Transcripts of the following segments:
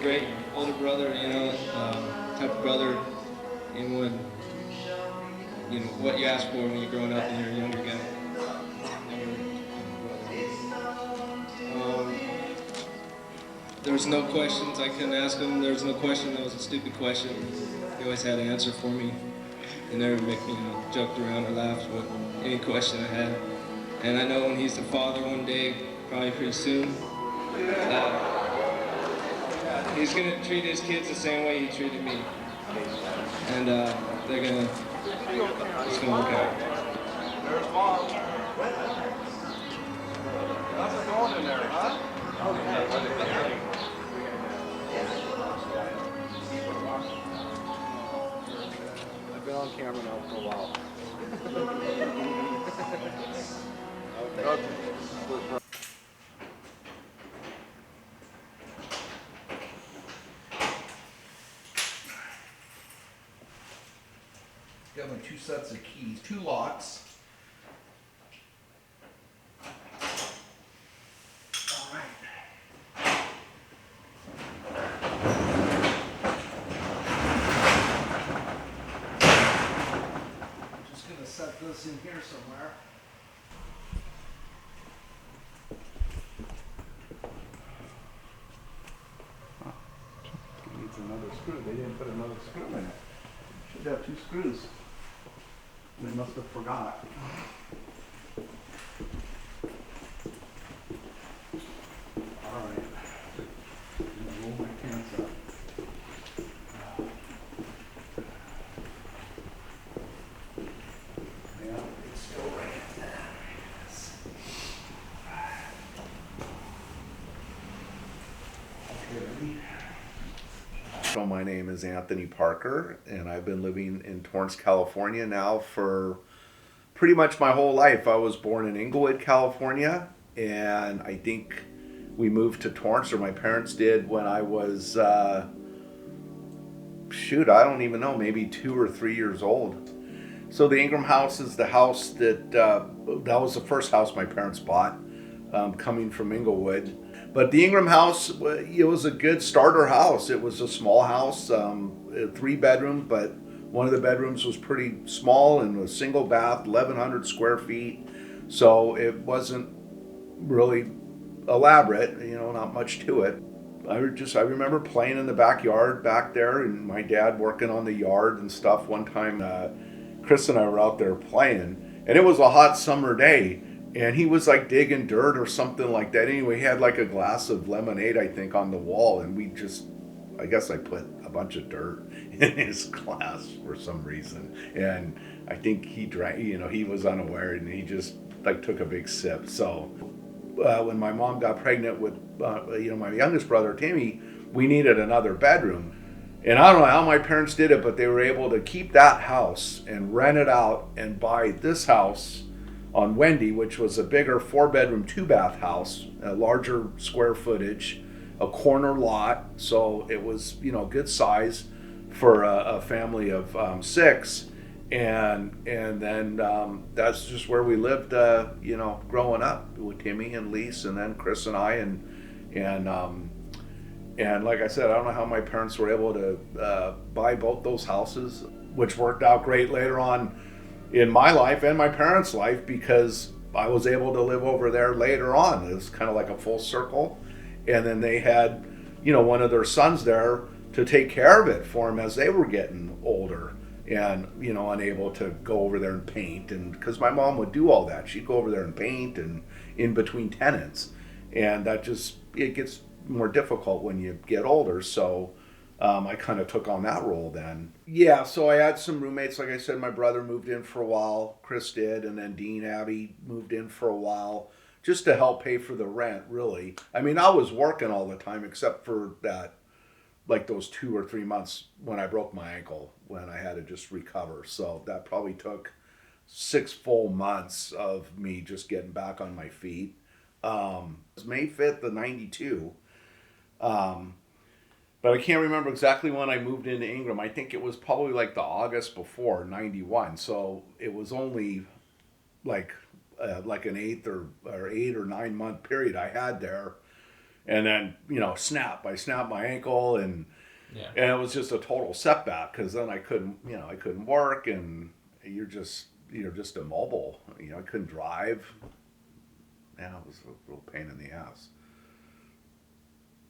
great older brother, type of brother, and would, what you ask for when you're growing up and you're a younger guy. Um, there was no questions I couldn't ask him. There was no question that was a stupid question. He always had an answer for me. He never make me joked around or laughed with any question I had. And I know when he's the father one day, probably pretty soon, he's gonna treat his kids the same way he treated me, and it's gonna work out. There's Mom. How's it going in there, huh? I've been on camera now for a while. Okay. Got my 2 sets of keys, 2 locks. All right. Just gonna set this in here somewhere. Needs another screw. They didn't put another screw in it. Should have 2 screws. They must have forgot. All right. I'm gonna roll my pants up. Yeah, it's still raining. Okay, ready? So my name is Anthony Parker, and I've been living in Torrance, California now for pretty much my whole life. I was born in Inglewood, California, and I think we moved to Torrance, or my parents did, when I was, I don't even know, maybe 2 or 3 years old. So the Ingram house is the house that was the first house my parents bought, coming from Inglewood. But the Ingram house, it was a good starter house. It was a small house, 3 bedrooms, but one of the bedrooms was pretty small and a single bath, 1,100 square feet. So it wasn't really elaborate, not much to it. I remember playing in the backyard back there, and my dad working on the yard and stuff. One time, Chris and I were out there playing, and it was a hot summer day. And he was like digging dirt or something like that. Anyway, he had like a glass of lemonade, I think, on the wall. And I guess I put a bunch of dirt in his glass for some reason. And I think he drank, he was unaware and he just like took a big sip. So when my mom got pregnant with, my youngest brother, Timmy, we needed another bedroom. And I don't know how my parents did it, but they were able to keep that house and rent it out and buy this house on Wendy, which was a bigger 4-bedroom, 2-bath house, a larger square footage, a corner lot. So it was, good size for a family of 6. And then that's just where we lived, growing up with Timmy and Lise, and then Chris and I, and like I said, I don't know how my parents were able to buy both those houses, which worked out great later on in my life and my parents' life, because I was able to live over there later on. It was kind of like a full circle. And then they had, one of their sons there to take care of it for them as they were getting older and, unable to go over there and paint. And because my mom would do all that, she'd go over there and paint and in between tenants. And that it gets more difficult when you get older. So I kind of took on that role then. Yeah, so I had some roommates. Like I said, my brother moved in for a while. Chris did, and then Dean, Addie moved in for a while just to help pay for the rent, really. I mean, I was working all the time except for that, like those 2 or 3 months when I broke my ankle, when I had to just recover. So that probably took 6 full months of me just getting back on my feet. It was May 5th of 92. But I can't remember exactly when I moved into Ingram. I think it was probably like the August before, 91. So it was only like an 8 or 9 month period I had there. and then I snapped my ankle, and Yeah. it was just a total setback because then I couldn't work, and you're just immobile. I couldn't drive. Yeah, it was a real pain in the ass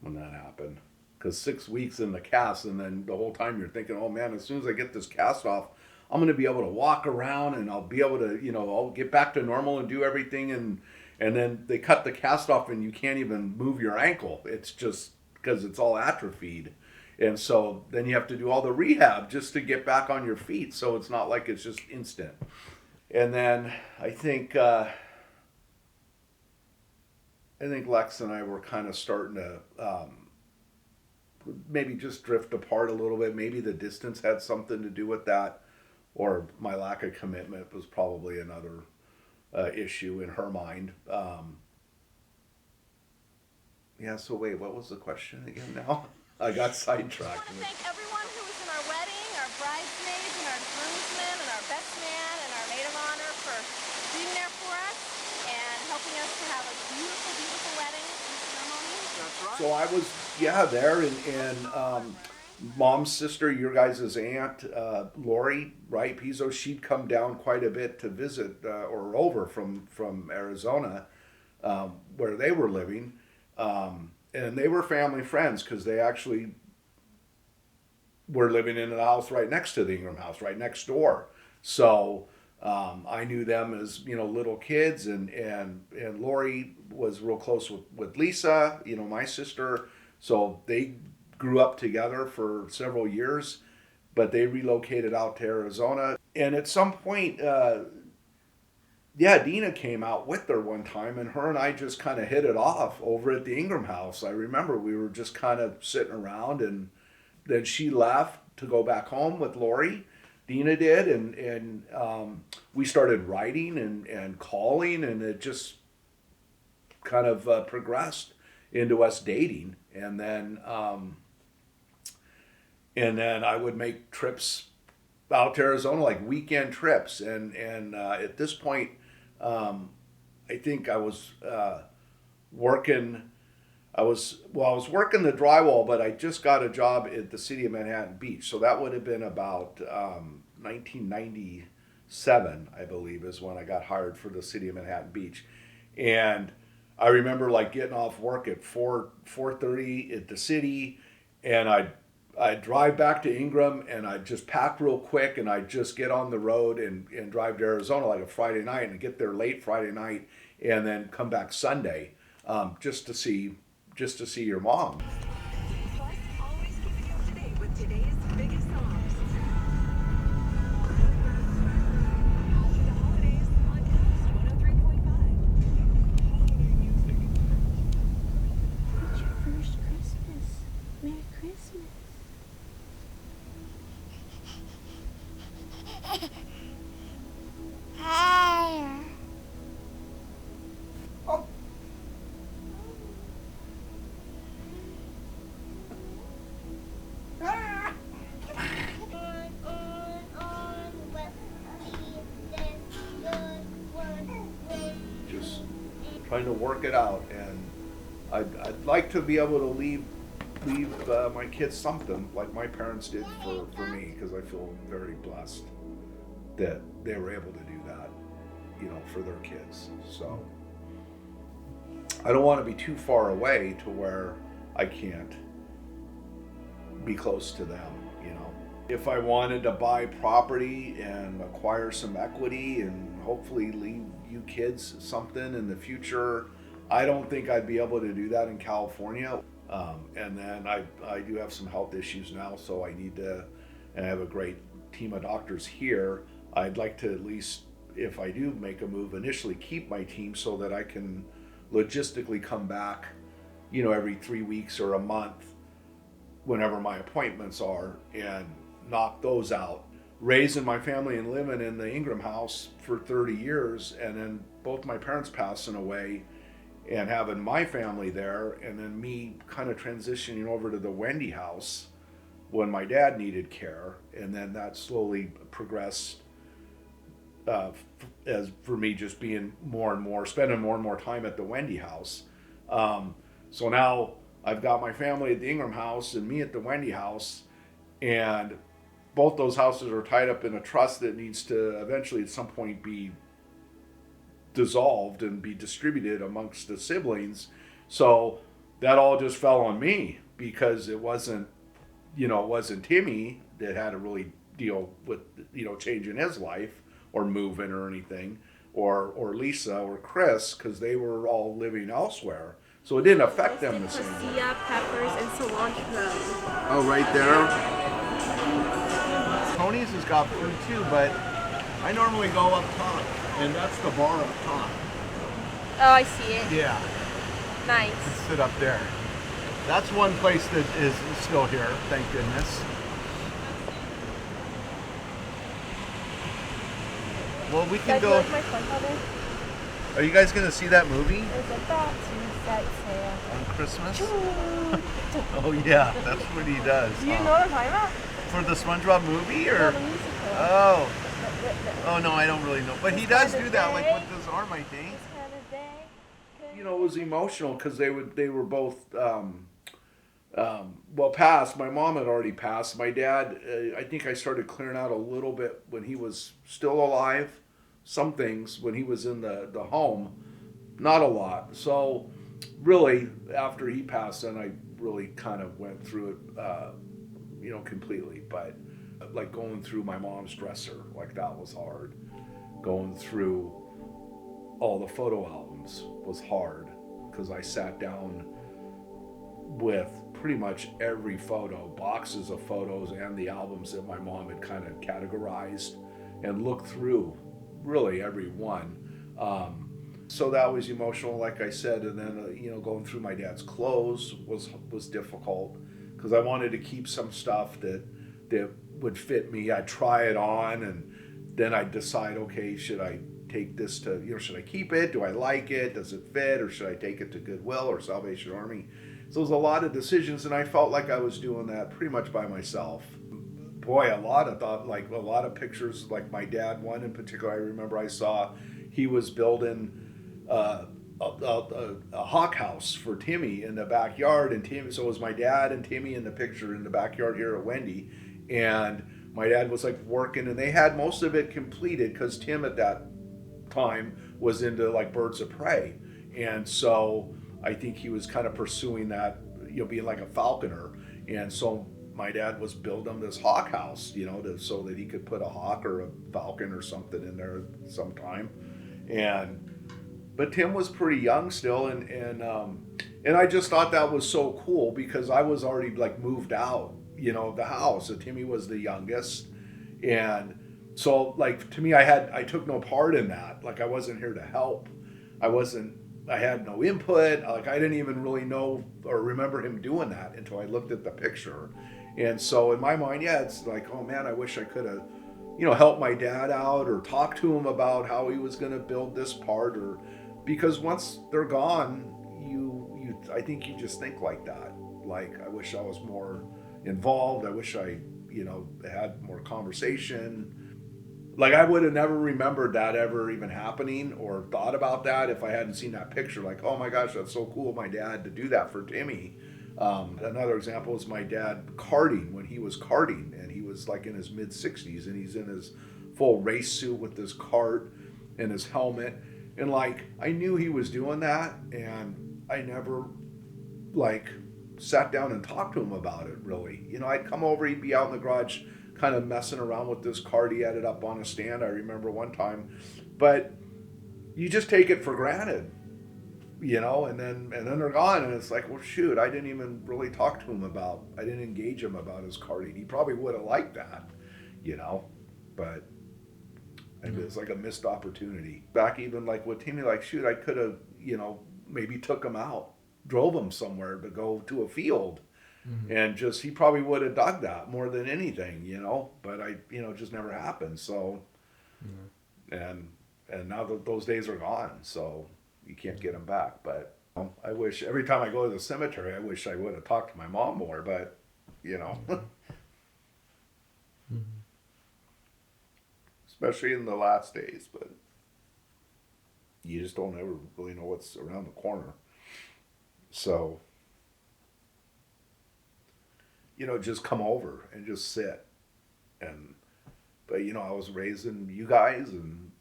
when that happened. Because 6 weeks in the cast, and then the whole time you're thinking, oh man, as soon as I get this cast off, I'm going to be able to walk around, and I'll be able to, I'll get back to normal and do everything. And then they cut the cast off, and you can't even move your ankle. It's just because it's all atrophied. And so then you have to do all the rehab just to get back on your feet. So it's not like it's just instant. And then I think Lex and I were kind of starting to maybe just drift apart a little bit. Maybe the distance had something to do with that, or my lack of commitment was probably another issue in her mind. Yeah, so wait, what was the question again now? I got sidetracked. I want to thank everyone who was in our wedding, our bridesmaids and our groomsmen and our best man and our maid of honor for being there for us and helping us to have a beautiful, beautiful wedding ceremony. That's right. So I was, there, and Mom's sister, your guys' aunt, Lori, right, Pizzo, she'd come down quite a bit to visit, or over from Arizona, where they were living. And they were family friends because they actually were living in the house right next to the Ingram house, right next door. So I knew them as little kids, and Lori was real close with Lisa, my sister. So they grew up together for several years, but they relocated out to Arizona. And at some point, Dina came out with her one time, and her and I just kind of hit it off over at the Ingram house. I remember we were just kind of sitting around, and then she left to go back home with Lori. Dina did, and we started writing and calling, and it just kind of progressed into us dating. And then I would make trips out to Arizona, like weekend trips, and at this point, I think I was working. I was working the drywall, but I just got a job at the city of Manhattan Beach. So that would have been about 1997, I believe, is when I got hired for the city of Manhattan Beach. And I remember getting off work at 4:30 at the city, and I'd drive back to Ingram, and I'd just pack real quick, and I'd just get on the road and drive to Arizona like a Friday night, and get there late Friday night, and then come back Sunday, just to see your mom. Plus, always keeping you up to date with today's biggest songs. Happy the holidays on Coast 103.5. It's your first Christmas. Merry Christmas. Just trying to work it out, and I'd like to be able to leave my kids something like my parents did for me, because I feel very blessed that they were able to do that, for their kids. So I don't want to be too far away to where I can't be close to them. If I wanted to buy property and acquire some equity and hopefully leave you kids something in the future, I don't think I'd be able to do that in California. And then I do have some health issues now, so I need to, and I have a great team of doctors here. I'd like to, at least if I do make a move, initially keep my team so that I can logistically come back, every 3 weeks or a month, whenever my appointments are, and knock those out. Raising my family and living in the Ingram house for 30 years, and then both my parents passing away, and having my family there, and then me kind of transitioning over to the Wendy house when my dad needed care, and then that slowly progressed as for me just being more and more, spending more and more time at the Wendy house. So now I've got my family at the Ingram house and me at the Wendy house, and both those houses are tied up in a trust that needs to eventually at some point be dissolved and be distributed amongst the siblings. So that all just fell on me because it wasn't, it wasn't Timmy that had to really deal with, changing his life or moving or anything, or Lisa or Chris, because they were all living elsewhere. So it didn't affect them the same way. Cassia, peppers, and cilantro. Oh, right there. Tony's has got food too, but I normally go up top, and that's the bar up top. Oh, I see it. Yeah, Nice. sit up there. That's one place that is still here, thank goodness. Well, we can Guys, you go. like my fun powder? Are you guys gonna see that movie There's a thought to set sail. on Christmas? Oh yeah, that's what he does. Do you know what I'm talking about? For the SpongeBob movie, No, or? the musical. Oh no, I don't really know. But he does do that, like with his arm, I think. This kind of day. It was emotional because they were both passed. My mom had already passed. My dad, I think I started clearing out a little bit when he was still alive. Some things when he was in the home, not a lot. So really, after he passed, then I really kind of went through it, completely. But like going through my mom's dresser, like that was hard. Going through all the photo albums was hard because I sat down with pretty much every photo, boxes of photos and the albums that my mom had kind of categorized and looked through really every one. So that was emotional, like I said, and then going through my dad's clothes was difficult because I wanted to keep some stuff that would fit me. I'd try it on and then I'd decide, okay, should I take this to, should I keep it? Do I like it? Does it fit? Or should I take it to Goodwill or Salvation Army? So it was a lot of decisions, and I felt like I was doing that pretty much by myself. Boy, a lot of pictures, like my dad, one in particular, I remember I saw he was building a hawk house for Timmy in the backyard, and so it was my dad and Timmy in the picture in the backyard here at Wendy, and my dad was like working, and they had most of it completed because Tim at that time was into like birds of prey, and so I think he was kind of pursuing that, being like a falconer, and so my dad was building this hawk house, so that he could put a hawk or a falcon or something in there sometime, but Tim was pretty young still, and I just thought that was so cool because I was already like moved out, of the house. So Timmy was the youngest, and so like to me, I took no part in that. Like I wasn't here to help. I had no input. Like I didn't even really know or remember him doing that until I looked at the picture, and so in my mind, yeah, it's like, oh man, I wish I could have, helped my dad out or talked to him about how he was going to build this part, or because once they're gone, I think you just think like that. Like, I wish I was more involved. I wish I, had more conversation. Like, I would have never remembered that ever even happening or thought about that if I hadn't seen that picture. Like, oh my gosh, that's so cool of my dad to do that for Timmy. Another example is my dad karting, when he was karting, and he was like in his mid 60s, and he's in his full race suit with his kart and his helmet. And like, I knew he was doing that, and I never like sat down and talked to him about it really. I'd come over, he'd be out in the garage kind of messing around with this cart. He had it up on a stand, I remember one time, but you just take it for granted, and then they're gone, and it's like, well, shoot, I didn't even really talk to him I didn't engage him about his karting. He probably would have liked that, but it was like a missed opportunity. Back even like with Timmy, like, shoot, I could have, maybe took him out, drove him somewhere to go to a field. Mm-hmm. And he probably would have dug that more than anything, but it just never happened. So, and now those days are gone, so you can't get them back. But I wish every time I go to the cemetery, I wish I would have talked to my mom more, but, Mm-hmm. Especially in the last days, but you just don't ever really know what's around the corner. So, just come over and just sit. And but I was raising you guys, and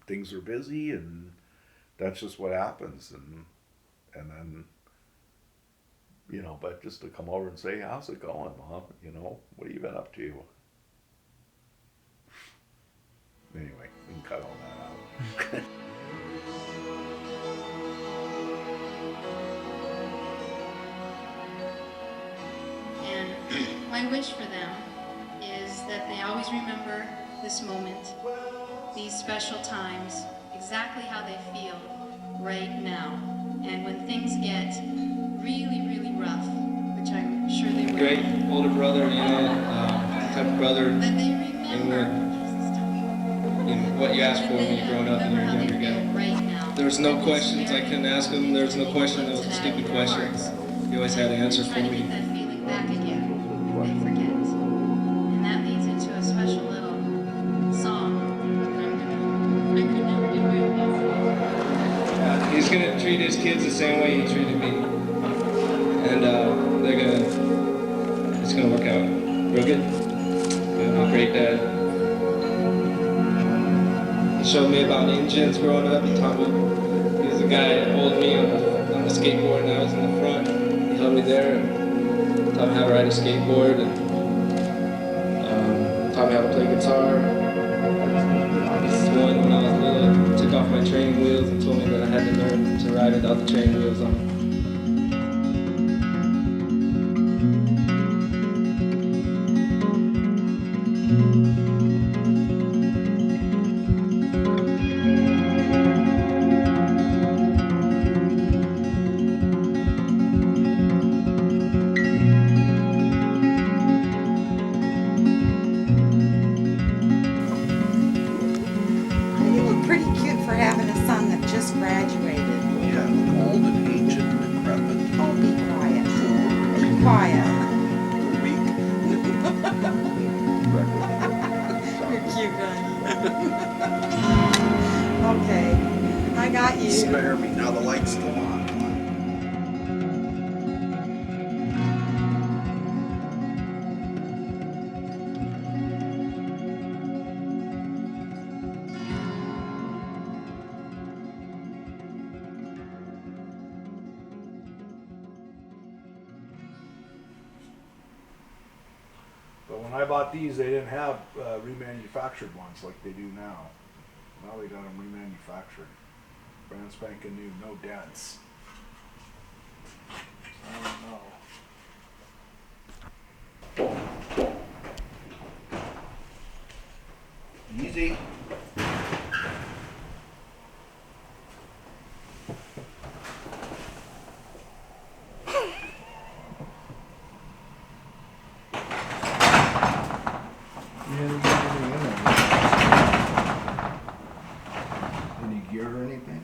things are busy, and that's just what happens. And then but just to come over and say, how's it going, Mom? What have you been up to? Anyway, we can cut all that out. And my wish for them is that they always remember this moment, these special times, exactly how they feel right now. And when things get really, really rough, which I'm sure they will. Great older brother, type of brother That they in remember what you asked for when you growing up and you're a younger guy. right now. There was no questions I couldn't ask him. There was no question that was a stupid question. He always had an answer for Try to me. get that feeling back again. They forget. And that leads into a special little song that I'm gonna do real well. He's gonna treat his kids the same way he treated me, and it's gonna work out real good. He'll be a great dad. He showed me about engines growing up. He taught me. He was the guy that held me on the skateboard, and I was in the front. He held me there and taught me how to ride a skateboard, and taught me how to play guitar. This is one when I was little, took off my training wheels and told me that I had to learn to ride without the training wheels on. You look pretty cute for having a son that just graduated. Yeah, old and ancient and decrepit. Oh, be quiet. Be quiet. Weak. You're cute, honey. Okay, I got you. Spare me. Now the light's still on. But when I bought these, they didn't have remanufactured ones like they do now. Now they got them remanufactured. Brand spanking new, no dents. I don't know. Easy. Any gear or anything?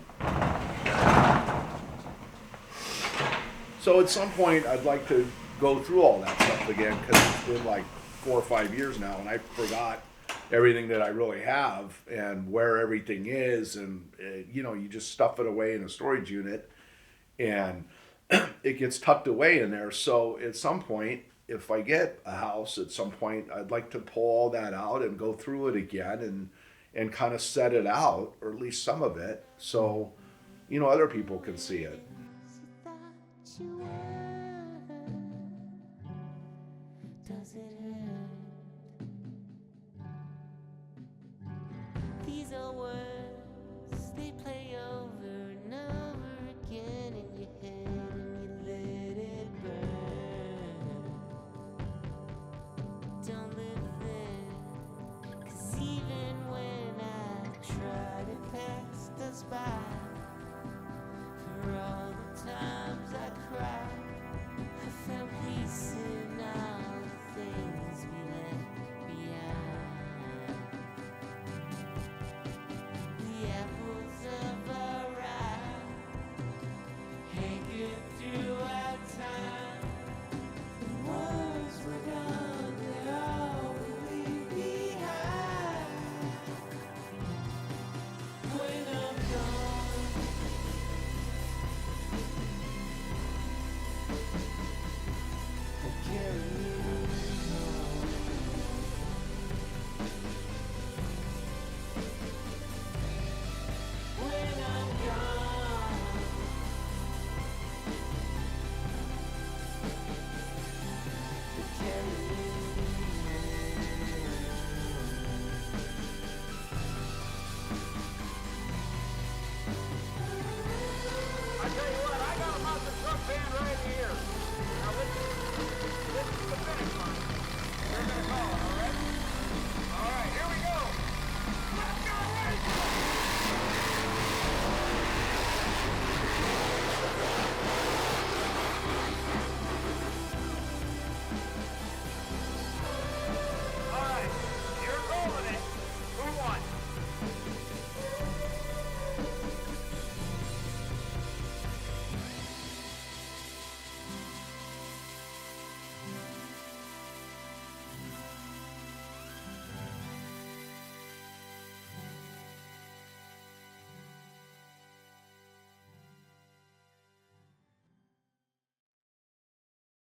So at some point, I'd like to go through all that stuff again, because it's been like 4 or 5 years now, and I forgot everything that I really have and where everything is, and you just stuff it away in a storage unit, and it gets tucked away in there. So at some point, if I get a house at some point, I'd like to pull all that out and go through it again and kind of set it out, or at least some of it, so other people can see it. Does it hurt? These are words